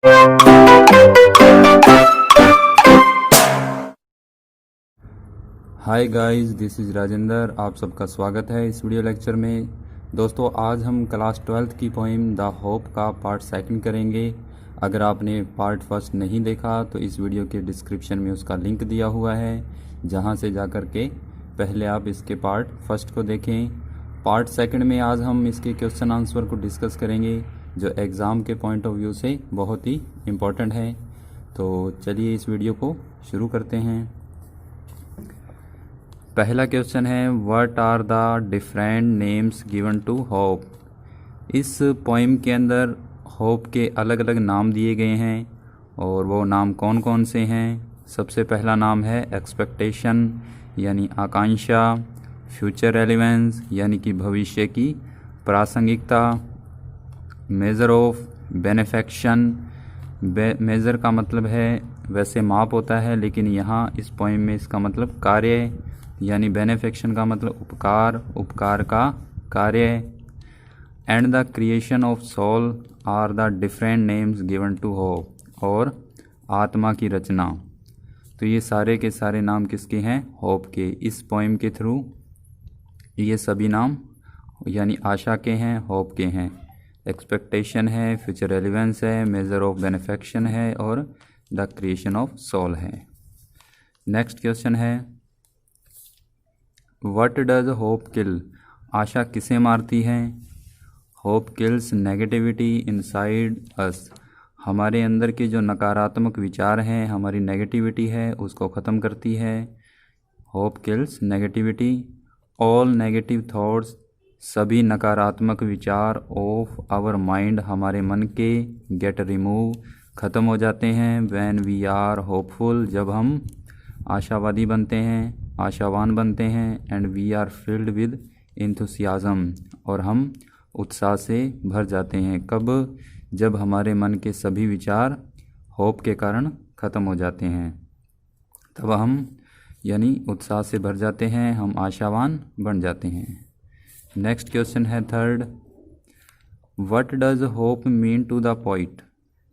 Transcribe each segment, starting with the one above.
Hi guys, this is Rajendra. आप सबका स्वागत है इस वीडियो लेक्चर में। दोस्तों, आज हम क्लास 12th की पोइम द होप का पार्ट सेकंड करेंगे। अगर आपने पार्ट फर्स्ट नहीं देखा तो इस वीडियो के डिस्क्रिप्शन में उसका लिंक दिया हुआ है, जहां से जाकर के पहले आप इसके पार्ट फर्स्ट को देखें। पार्ट सेकंड में आज हम इसके क्वेश्चन आंसर को डिस्कस करेंगे, जो एग्ज़ाम के पॉइंट ऑफ व्यू से बहुत ही इम्पोर्टेंट है। तो चलिए इस वीडियो को शुरू करते हैं। पहला क्वेश्चन है, what are the different names given to hope. इस पोइम के अंदर होप के अलग अलग नाम दिए गए हैं, और वो नाम कौन कौन से हैं। सबसे पहला नाम है एक्सपेक्टेशन यानी आकांक्षा, फ्यूचर रेलिवेंस यानी कि भविष्य की प्रासंगिकता, मेज़र ऑफ बेनिफेक्शन। मेज़र का मतलब है वैसे माप होता है, लेकिन यहाँ इस पोइम में इसका मतलब कार्य, यानी बेनिफेक्शन का मतलब उपकार, उपकार का कार्य। And the creation of soul are the different names given to hope. और आत्मा की रचना। तो ये सारे के सारे नाम किसके हैं? होप के। इस पोइम के थ्रू ये सभी नाम यानी आशा के हैं, होप के हैं। एक्सपेक्टेशन है, फ्यूचर रेलिवेंस है, मेजर ऑफ बेनिफेक्शन है, और द क्रिएशन ऑफ सोल है। नेक्स्ट क्वेश्चन है, व्हाट डज होप किल। आशा किसे मारती है? Hope kills negativity inside us. हमारे अंदर के जो नकारात्मक विचार हैं, हमारी नेगेटिविटी है, उसको ख़त्म करती है। Hope kills negativity. All negative thoughts, सभी नकारात्मक विचार ऑफ आवर माइंड, हमारे मन के, गेट रिमूव, ख़त्म हो जाते हैं। व्हेन वी आर होपफुल, जब हम आशावादी बनते हैं, आशावान बनते हैं। And we are filled with enthusiasm, और हम उत्साह से भर जाते हैं। कब? जब हमारे मन के सभी विचार होप के कारण ख़त्म हो जाते हैं, तब हम यानी उत्साह से भर जाते हैं, हम आशावान बन जाते हैं। नेक्स्ट क्वेश्चन है third, what does hope mean to the poet.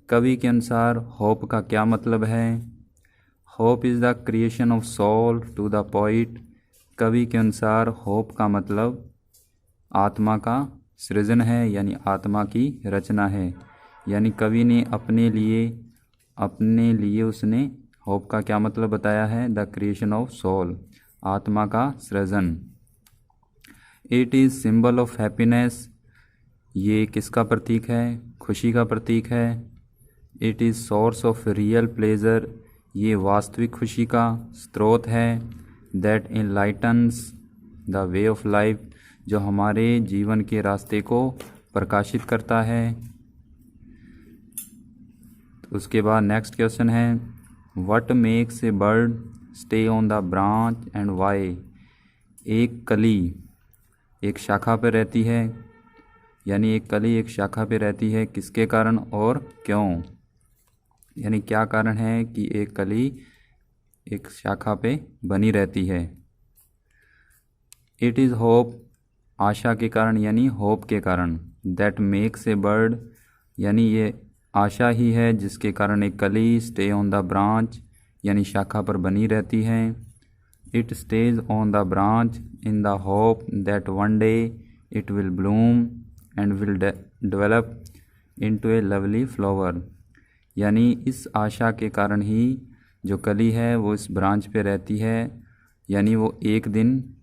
कवि के अनुसार होप का क्या मतलब है? Hope is the creation of soul to the poet. कवि के अनुसार होप का मतलब आत्मा का सृजन है, यानी आत्मा की रचना है। यानी कवि ने अपने लिए उसने होप का क्या मतलब बताया है? द क्रिएशन ऑफ सोल, आत्मा का सृजन। It is symbol of happiness. ये किसका प्रतीक है? खुशी का प्रतीक है। It is source of real pleasure. ये वास्तविक खुशी का स्रोत है। That enlightens the way of life, जो हमारे जीवन के रास्ते को प्रकाशित करता है। उसके बाद नेक्स्ट क्वेश्चन है, what makes a bird stay on the branch and why. एक कली एक शाखा पर रहती है, यानी एक कली एक शाखा पे रहती है, किसके कारण और क्यों? यानी क्या कारण है कि एक कली एक शाखा पे बनी रहती है? इट इज़ होप, आशा के कारण, यानी होप के कारण। दैट मेक्स ए बर्ड, यानी ये आशा ही है जिसके कारण एक कली स्टे ऑन द ब्रांच, यानी शाखा पर बनी रहती है। It stage on the branch in the hope that one day it will Bloom and will develop into A lovely flower. यानी इस आशा के कारण ही जो कली है वो इस ब्रांच पे रहती है, यानी वो एक दिन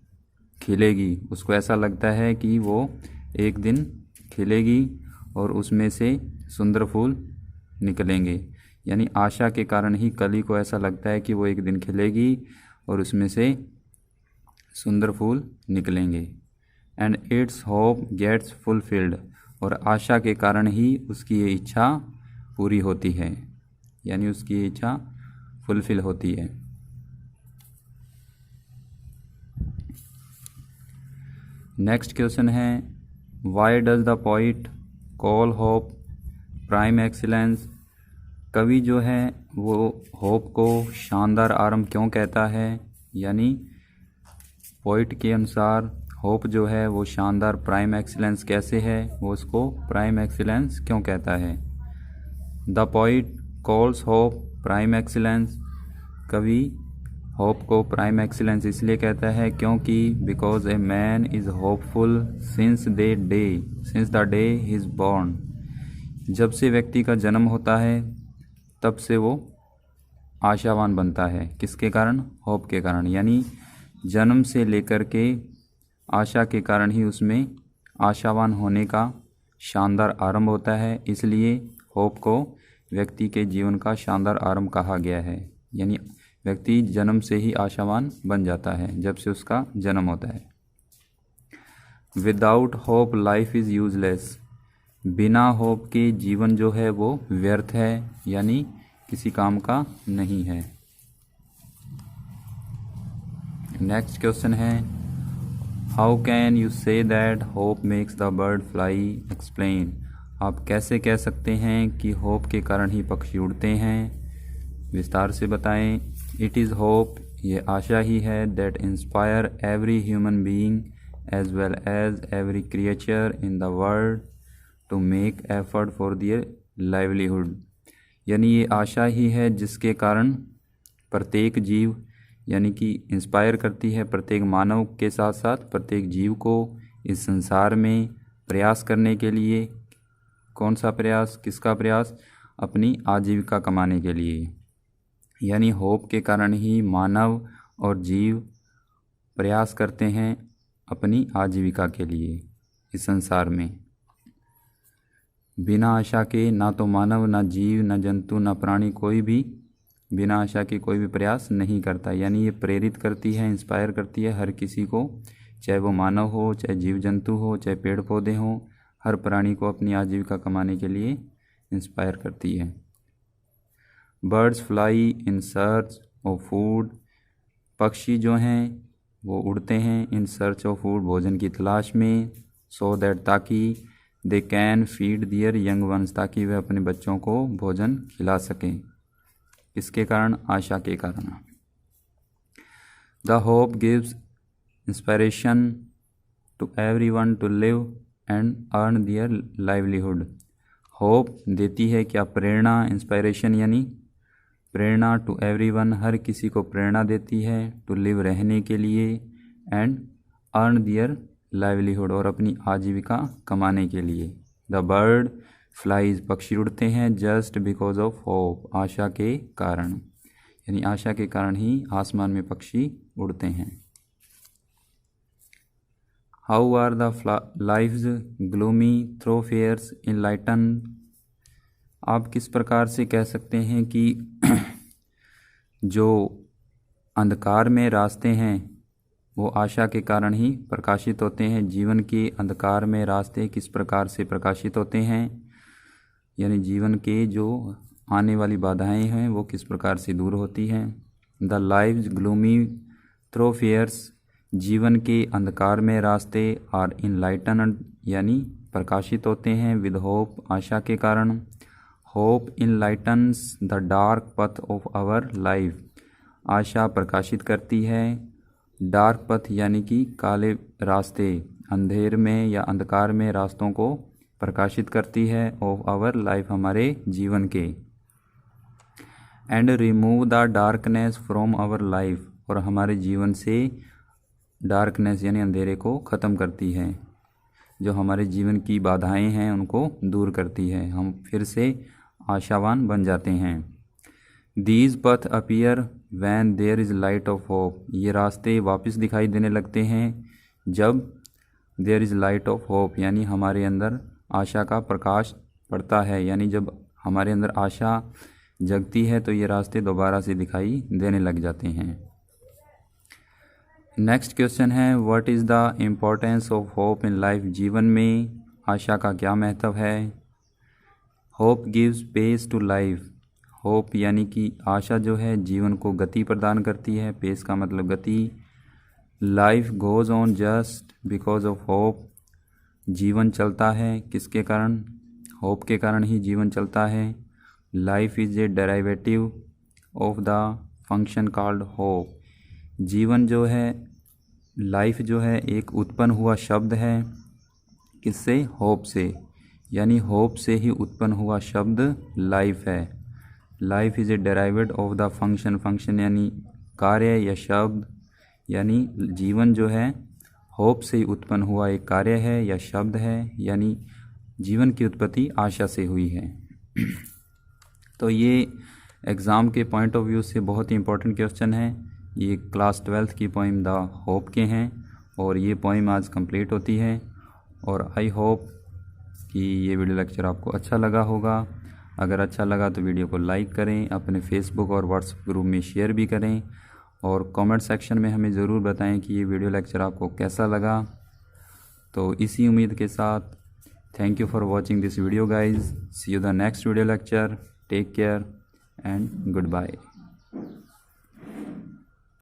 खिलेगी। उसको ऐसा लगता है कि वो एक दिन खिलेगी और उसमें से सुंदर फूल निकलेंगे। यानी आशा के कारण ही कली को ऐसा लगता है कि वो एक दिन खिलेगी और उसमें से सुंदर फूल निकलेंगे। And its hope gets fulfilled, और आशा के कारण ही उसकी ये इच्छा पूरी होती है, यानी उसकी ये इच्छा फुलफिल होती है। नेक्स्ट क्वेश्चन है, why does the poet call hope prime excellence. कवि जो है वो होप को शानदार आरंभ क्यों कहता है? यानी पोइट के अनुसार होप जो है वो शानदार प्राइम एक्सीलेंस कैसे है, वो उसको प्राइम एक्सीलेंस क्यों कहता है? The poet calls hope prime excellence. कवि होप को प्राइम एक्सीलेंस इसलिए कहता है क्योंकि because a man is hopeful since the day he is born. जब से व्यक्ति का जन्म होता है तब से वो आशावान बनता है। किसके कारण? होप के कारण। यानी जन्म से लेकर के आशा के कारण ही उसमें आशावान होने का शानदार आरंभ होता है। इसलिए होप को व्यक्ति के जीवन का शानदार आरंभ कहा गया है। यानी व्यक्ति जन्म से ही आशावान बन जाता है जब से उसका जन्म होता है। Without hope life is useless. बिना होप के जीवन जो है वो व्यर्थ है, यानी किसी काम का नहीं है। नेक्स्ट क्वेश्चन है, how can you say that hope makes the bird fly? Explain. आप कैसे कह सकते हैं कि होप के कारण ही पक्षी उड़ते हैं? विस्तार से बताएं। इट इज़ होप, ये आशा ही है, that inspire every human being as well as every creature in the world to make effort for their livelihood. यानी ये आशा ही है जिसके कारण प्रत्येक जीव, यानी कि इंस्पायर करती है प्रत्येक मानव के साथ साथ प्रत्येक जीव को इस संसार में प्रयास करने के लिए। कौन सा प्रयास? किसका प्रयास? अपनी आजीविका कमाने के लिए। यानी होप के कारण ही मानव और जीव प्रयास करते हैं अपनी आजीविका के लिए इस संसार में। बिना आशा के ना तो मानव, ना जीव, ना जंतु, ना प्राणी, कोई भी बिना आशा के कोई भी प्रयास नहीं करता। यानी ये प्रेरित करती है, इंस्पायर करती है हर किसी को, चाहे वो मानव हो, चाहे जीव जंतु हो, चाहे पेड़ पौधे हों, हर प्राणी को अपनी आजीविका कमाने के लिए इंस्पायर करती है। Birds fly in search of food. पक्षी जो हैं वो उड़ते हैं इन सर्च ऑफ फूड, भोजन की तलाश में, सो दैट ताकि they can feed their young ones, ताकि वे अपने बच्चों को भोजन खिला सकें। इसके कारण? आशा के कारण। The hope gives inspiration to everyone to live and earn their livelihood. Hope देती है क्या? प्रेरणा, इंस्पायरेशन यानी प्रेरणा, टू एवरीवन हर किसी को प्रेरणा देती है, टू लिव रहने के लिए, एंड अर्न दियर लाइवलीहुड और अपनी आजीविका कमाने के लिए। द बर्ड फ्लाइज पक्षी उड़ते हैं जस्ट बिकॉज ऑफ होप, आशा के कारण। यानी आशा के कारण ही आसमान में पक्षी उड़ते हैं। How are the lives gloomy through fears enlighten? आप किस प्रकार से कह सकते हैं कि जो अंधकार में रास्ते हैं वो आशा के कारण ही प्रकाशित होते हैं। जीवन के अंधकार में रास्ते किस प्रकार से प्रकाशित होते हैं, यानी जीवन के जो आने वाली बाधाएं हैं वो किस प्रकार से दूर होती हैं। The lives gloomy through fears, जीवन के अंधकार में रास्ते, आर इनलाइटन यानी प्रकाशित होते हैं, विद होप आशा के कारण। Hope enlightens the dark path of our life, आशा प्रकाशित करती है डार्क पथ यानी कि काले रास्ते, अंधेर में या अंधकार में रास्तों को प्रकाशित करती है, ऑफ आवर लाइफ हमारे जीवन के। And remove the darkness from our life, और हमारे जीवन से डार्कनेस यानी अंधेरे को ख़त्म करती है, जो हमारे जीवन की बाधाएं हैं उनको दूर करती है, हम फिर से आशावान बन जाते हैं। These path appear when there is light of hope, ये रास्ते वापस दिखाई देने लगते हैं जब there is light of hope यानी हमारे अंदर आशा का प्रकाश पड़ता है। यानी जब हमारे अंदर आशा जगती है तो ये रास्ते दोबारा से दिखाई देने लग जाते हैं। नेक्स्ट क्वेश्चन है, what is the importance of hope in life? जीवन में आशा का क्या महत्व है? Hope gives pace to life, hope यानी कि आशा जो है जीवन को गति प्रदान करती है, पेस का मतलब गति। Life goes on just because of hope, जीवन चलता है किसके कारण? होप के कारण ही जीवन चलता है। Life is A derivative of the function called hope, जीवन जो है, लाइफ जो है एक उत्पन्न हुआ शब्द है, किससे? होप से। यानी होप से ही उत्पन्न हुआ शब्द लाइफ है। Life is a derived of the function, function यानी कार्य या शब्द, यानी जीवन जो है होप से ही उत्पन्न हुआ एक कार्य है या शब्द है, यानी जीवन की उत्पत्ति आशा से हुई है। तो ये एग्ज़ाम के पॉइंट ऑफ व्यू से बहुत ही इंपॉर्टेंट क्वेश्चन है। ये क्लास 12th की पोइम द होप के हैं और ये पोइम आज कंप्लीट होती है। और आई होप कि ये वीडियो लेक्चर आपको अच्छा लगा होगा। अगर अच्छा लगा तो वीडियो को लाइक करें, अपने फेसबुक और व्हाट्सएप ग्रुप में शेयर भी करें और कमेंट सेक्शन में हमें ज़रूर बताएं कि ये वीडियो लेक्चर आपको कैसा लगा। तो इसी उम्मीद के साथ thank you for watching this video guys. See you the next video lecture. Take care and good bye.